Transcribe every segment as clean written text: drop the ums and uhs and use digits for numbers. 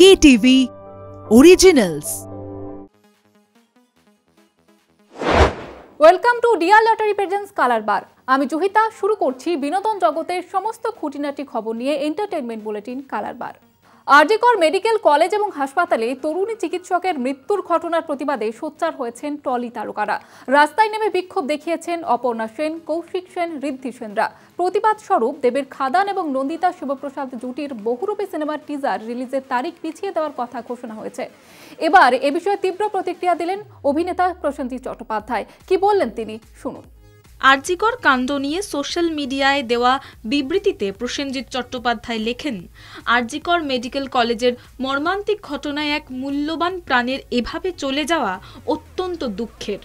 KTV Originals। Welcome to Dear Lottery presents colour bar. আমি জুহিতা শুরু করছি বিনোদন জগতের সমস্ত খুঁটিনাটি খবর নিয়ে এন্টারটেইনমেন্ট বুলেটিন কালার বার। আরজিকর মেডিকেল কলেজ এবং হাসপাতালে তরুণী চিকিৎসকের মৃত্যুর ঘটনার প্রতিবাদে সোচ্চার হয়েছেন টলি তারকারা। রাস্তায় নেমে বিক্ষোভ দেখিয়েছেন অপর্ণা সেন, কৌশিক সেন, ঋদ্ধি সেনরা। প্রতিবাদ স্বরূপ দেবের খাদান এবং নন্দিতা শিবপ্রসাদ জুটির বহুরূপী সিনেমার টিজার রিলিজের তারিখ পিছিয়ে দেওয়ার কথা ঘোষণা হয়েছে। এবার এ বিষয়ে তীব্র প্রতিক্রিয়া দিলেন অভিনেতা প্রসেনজিৎ চট্টোপাধ্যায়। কি বললেন তিনি, শুনুন। আরজিকর কাণ্ড নিয়ে সোশ্যাল মিডিয়ায় দেওয়া বিবৃতিতে প্রসেনজিৎ চট্টোপাধ্যায় লেখেন, আরজিকর মেডিকেল কলেজের মর্মান্তিক ঘটনায় এক মূল্যবান প্রাণের এভাবে চলে যাওয়া অত্যন্ত দুঃখের।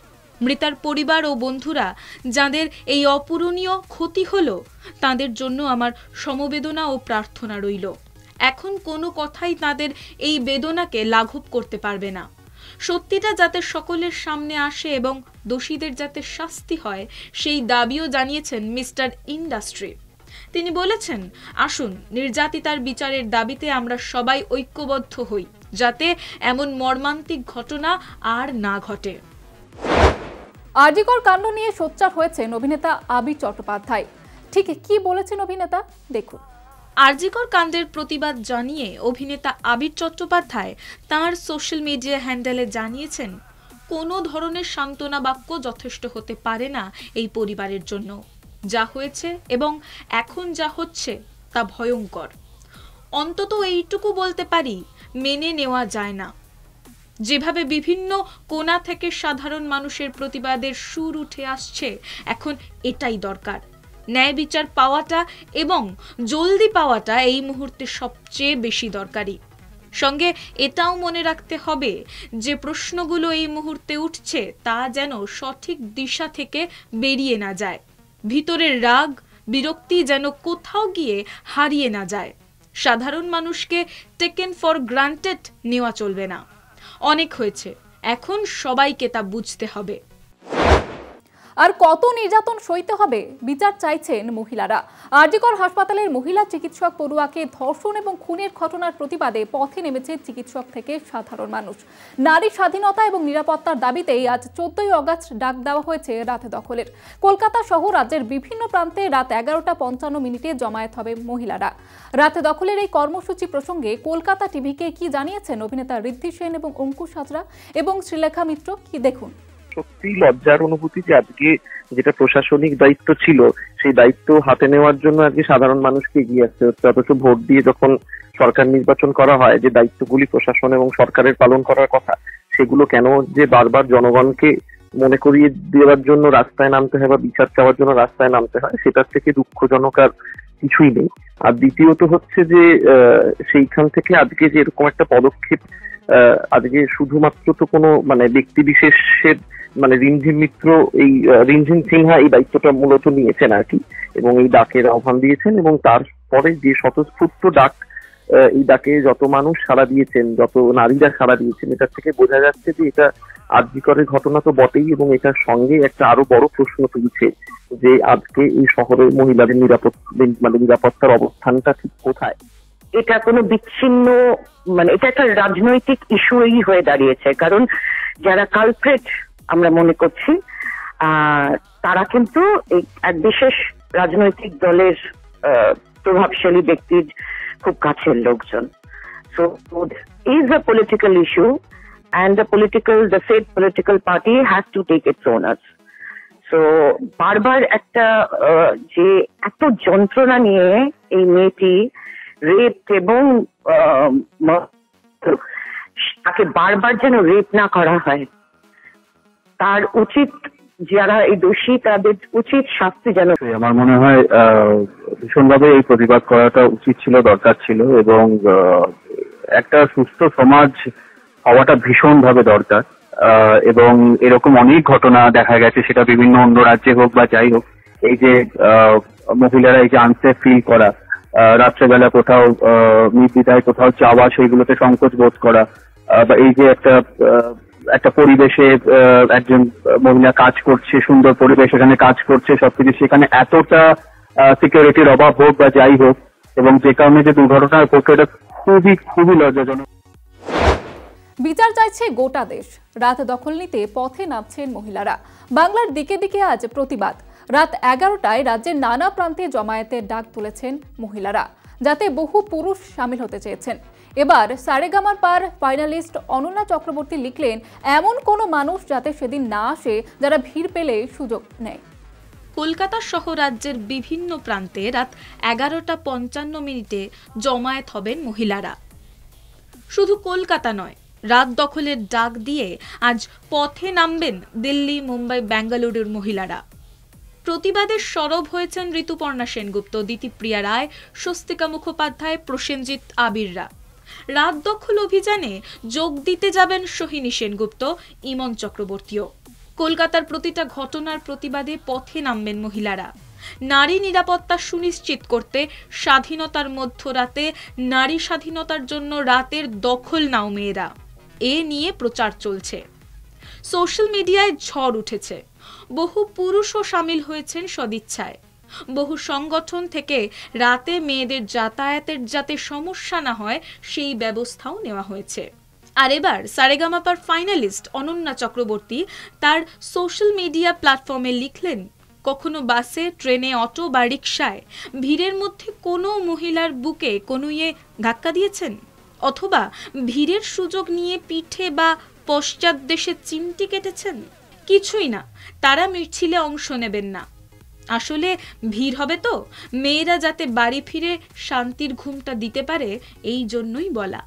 মৃতার পরিবার ও বন্ধুরা যাদের এই অপূরণীয় ক্ষতি হলো, তাদের জন্য আমার সমবেদনা ও প্রার্থনা রইল। এখন কোনো কথাই তাদের এই বেদনাকে লাঘব করতে পারবে না। সত্যিটা যাতে সকলের সামনে আসে এবং দোষীদের যাতে শাস্তি হয়, সেই দাবিও জানিয়েছেন মিস্টার ইন্ডাস্ট্রি। তিনি বলেছেন, আসুন নির্যাতিতার বিচারের দাবিতে আমরা সবাই ঐক্যবদ্ধ হই, যাতে এমন মর্মান্তিক ঘটনা আর না ঘটে। আরজিকর কাণ্ড নিয়ে সোচ্চার হয়েছেন অভিনেতা আবির চট্টোপাধ্যায়। ঠিক কি বলেছেন অভিনেতা, দেখুন। আরজিকর কাণ্ডের প্রতিবাদ জানিয়ে অভিনেতা আবির চট্টোপাধ্যায় তাঁর সোশ্যাল মিডিয়া হ্যান্ডেলে জানিয়েছেন, কোনো ধরনের সান্ত্বনা বাক্য যথেষ্ট হতে পারে না এই পরিবারের জন্য। যা হয়েছে এবং এখন যা হচ্ছে তা ভয়ঙ্কর। অন্তত এইটুকু বলতে পারি, মেনে নেওয়া যায় না। যেভাবে বিভিন্ন কোণা থেকে সাধারণ মানুষের প্রতিবাদের সুর উঠে আসছে, এখন এটাই দরকার। ন্যায় বিচার পাওয়াটা এবং জলদি পাওয়াটা এই মুহূর্তে সবচেয়ে বেশি দরকারি। সঙ্গে এটাও মনে রাখতে হবে যে প্রশ্নগুলো এই মুহূর্তে উঠছে তা যেন সঠিক দিশা থেকে বেরিয়ে না যায়। ভিতরের রাগ বিরক্তি যেন কোথাও গিয়ে হারিয়ে না যায়। সাধারণ মানুষকে টেকেন ফর গ্রান্টেড নেওয়া চলবে না। অনেক হয়েছে, এখন সবাইকে তা বুঝতে হবে। আর কত নির্যাতন সইতে হবে, বিচার চাইছেন মহিলারা। আরজিকর হাসপাতালের মহিলা চিকিৎসক পড়ুয়াকে ধর্ষণ এবং খুনের ঘটনার প্রতিবাদে পথে নেমেছে চিকিৎসক থেকে সাধারণ মানুষ। নারী স্বাধীনতা এবং নিরাপত্তার দাবিতেই আজ 14ই আগস্ট ডাক দেওয়া হয়েছে রাতে দখলের। কলকাতা সহ রাজ্যের বিভিন্ন প্রান্তে রাত 11:55 জমায়েত হবে মহিলারা। রাতে দখলের এই কর্মসূচি প্রসঙ্গে কলকাতা টিভিকে কি জানিয়েছেন অভিনেতা ঋদ্ধি সেন এবং অঙ্কুশ হাজরা এবং শ্রীলেখা মিত্র, কি দেখুন। সত্যি লজ্জার অনুভূতি যে আজকে যেটা প্রশাসনিক দায়িত্ব ছিল, সেই দায়িত্ব হাতে নেওয়ার জন্য আজকে সাধারণ মানুষকে এগিয়ে আসতে হচ্ছে। অথচ ভোট দিয়ে যখন সরকার নির্বাচন করা হয়, যে দায়িত্বগুলি প্রশাসন এবং সরকারের পালন করার কথা, সেগুলো কেন যে বারবার জনগণকে মনে করিয়ে দেওয়ার জন্য রাস্তায় নামতে হয় বা বিচার চাওয়ার জন্য রাস্তায় নামতে হয়, সেটার থেকে দুঃখজনক আর কিছুই নেই। আর দ্বিতীয়ত হচ্ছে যে সেইখান থেকে আজকে যে এরকম একটা পদক্ষেপ, আজকে শুধুমাত্র তো কোনো ব্যক্তি বিশেষের রিমঝিম মিত্র, এই রিমঝিম সিনহা এই দায়িত্বটা মূলত নিয়েছেন আর কি, এবং এই ডাকের আহ্বান দিয়েছেন। এবং তারপরে যে স্বতঃস্ফূর্ত ডাক, এই ডাকে যত মানুষ সাড়া দিয়েছেন, যত নারীরা সাড়া দিয়েছেন, এটার থেকে বোঝা যাচ্ছে যে এটা আরজিকরের ঘটনা তো বটেই, এবং এটার সঙ্গে একটা আরো বড় প্রশ্ন তুলছে যে আজকে এই শহরের মহিলাদের নিরাপত্তার অবস্থানটা ঠিক কোথায়। এটা কোনো বিচ্ছিন্ন এটা একটা রাজনৈতিক ইস্যুই হয়ে দাঁড়িয়েছে। কারণ যারা কালপ্রেট আমরা মনে করছি, তারা কিন্তু এক বিশেষ রাজনৈতিক দলের প্রভাবশালী ব্যক্তির খুব কাছের লোকজন। So is a political issue and the state political party has to take its owners. So বারবার একটা যে এত যন্ত্রণা নিয়ে এই মেয়েটি রেপ এবং তাকে বারবার যেন রেপ না করা হয়, তার উচিত, যারা এই দোষী তাদের উচিত শাস্তি যেন। আমার মনে হয় ভীষণভাবে এই প্রতিবাদ করাটা উচিত ছিল, দরকার ছিল, এবং একটা সুস্থ সমাজ হওয়াটা ভীষণভাবে দরকার। এবং এরকম অনেক ঘটনা দেখা গেছে, সেটা বিভিন্ন অন্য রাজ্যে হোক বা যাই হোক, এই যে মহিলারা এই যে আনসেফ ফিল করা, রাত্রেবেলা কোথাও নির্দ্বিধায় কোথাও যাওয়া, সেইগুলোতে সংকোচ বোধ করা, বা এই যে একটা পরিবেশে একজন মহিলা কাজ করছে, সুন্দর পরিবেশ, এখানে কাজ করছে, সবকিছু, সেখানে এতটা সিকিউরিটির অভাব হোক বা যাই হোক, এবং যে কারণে যে দুর্ঘটনা ঘটছে, এটা খুবই খুবই লজ্জাজনক। বিচার চাইছে গোটা দেশ। রাত দখল নিতে পথে নামছেন মহিলারা। বাংলার দিকে দিকে আজ প্রতিবাদ। রাত 11টায় রাজ্যের নানা প্রান্তে জমায়েতের ডাক তুলেছেন মহিলারা, যাতে বহু পুরুষ সামিল হতে চেয়েছেন। এবার সারেগামার পার ফাইনালিস্ট অনন্যা চক্রবর্তী লিখলেন, এমন কোনো মানুষ যাতে সেদিন না আসে যারা ভিড় পেলে সুযোগ নেয়। কলকাতা সহ রাজ্যের বিভিন্ন প্রান্তে রাত 11:55 জমায়েত হবেন মহিলারা। শুধু কলকাতা নয়, রাত দখলের ডাক দিয়ে আজ পথে নামবেন দিল্লি, মুম্বাই, বেঙ্গালুরুর মহিলারা। প্রতিবাদে সরব হয়েছেন ঋতুপর্ণা সেনগুপ্ত, দিতিপ্রিয়া রায়, স্বস্তিকা মুখোপাধ্যায়, প্রসেনজিৎ আবিররা। রাত দখল অভিযানে যোগ দিতে যাবেন সোহিনী সেনগুপ্ত, ইমন চক্রবর্তীও। কলকাতার প্রতিটা ঘটনার প্রতিবাদে পথে নামবেন মহিলারা। নারী নিরাপত্তা সুনিশ্চিত করতে স্বাধীনতার মধ্যরাতে নারী স্বাধীনতার জন্য রাতের দখল নাও মেয়েরা, এ নিয়ে প্রচার চলছে। সোশ্যাল মিডিয়ায় ঝড় উঠেছে। বহু পুরুষও সামিল হয়েছেন সদিচ্ছায়। বহু সংগঠন থেকে রাতে মেয়েদের যাতায়াতের যাতে সমস্যা না হয় সেই ব্যবস্থাও নেওয়া হয়েছে। আর এবার সারেগামাপার ফাইনালিস্ট অনন্যা চক্রবর্তী তার সোশ্যাল মিডিয়া প্ল্যাটফর্মে লিখলেন, কখনো বাসে, ট্রেনে, অটো বা রিকশায় ভিড়ের মধ্যে কোনো মহিলার বুকে কনুইয়ে ধাক্কা দিয়েছেন, অথবা ভিড়ের সুযোগ নিয়ে পিঠে বা পশ্চাৎ দেশে চিমটি কেটেছেন? কিছুই না, তারা মিছিলে অংশ নেবেন না। আসলে ভিড় হবে তো, মেয়েরা যাতে বাড়ি ফিরে শান্তির ঘুমটা দিতে পারে, এই জন্যই বলা।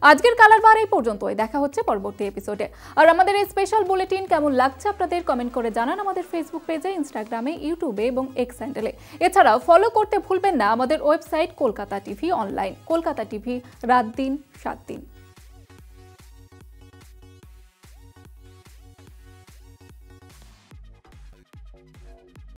আজকের কালারবার এই পর্যন্তই। দেখা হচ্ছে পরবর্তী এপিসোডে। আর আমাদের এই স্পেশাল বুলেটিন কেমন লাগছে আপনাদের কমেন্ট করে জানান আমাদের ফেসবুক পেজে, ইনস্টাগ্রামে, ইউটিউবে এবং এক্স হ্যান্ডেলে। এছাড়াও ফলো করতে ভুলবেন না আমাদের website Kolkata TV online. Kolkata TV, রাত দিন 7 দিন।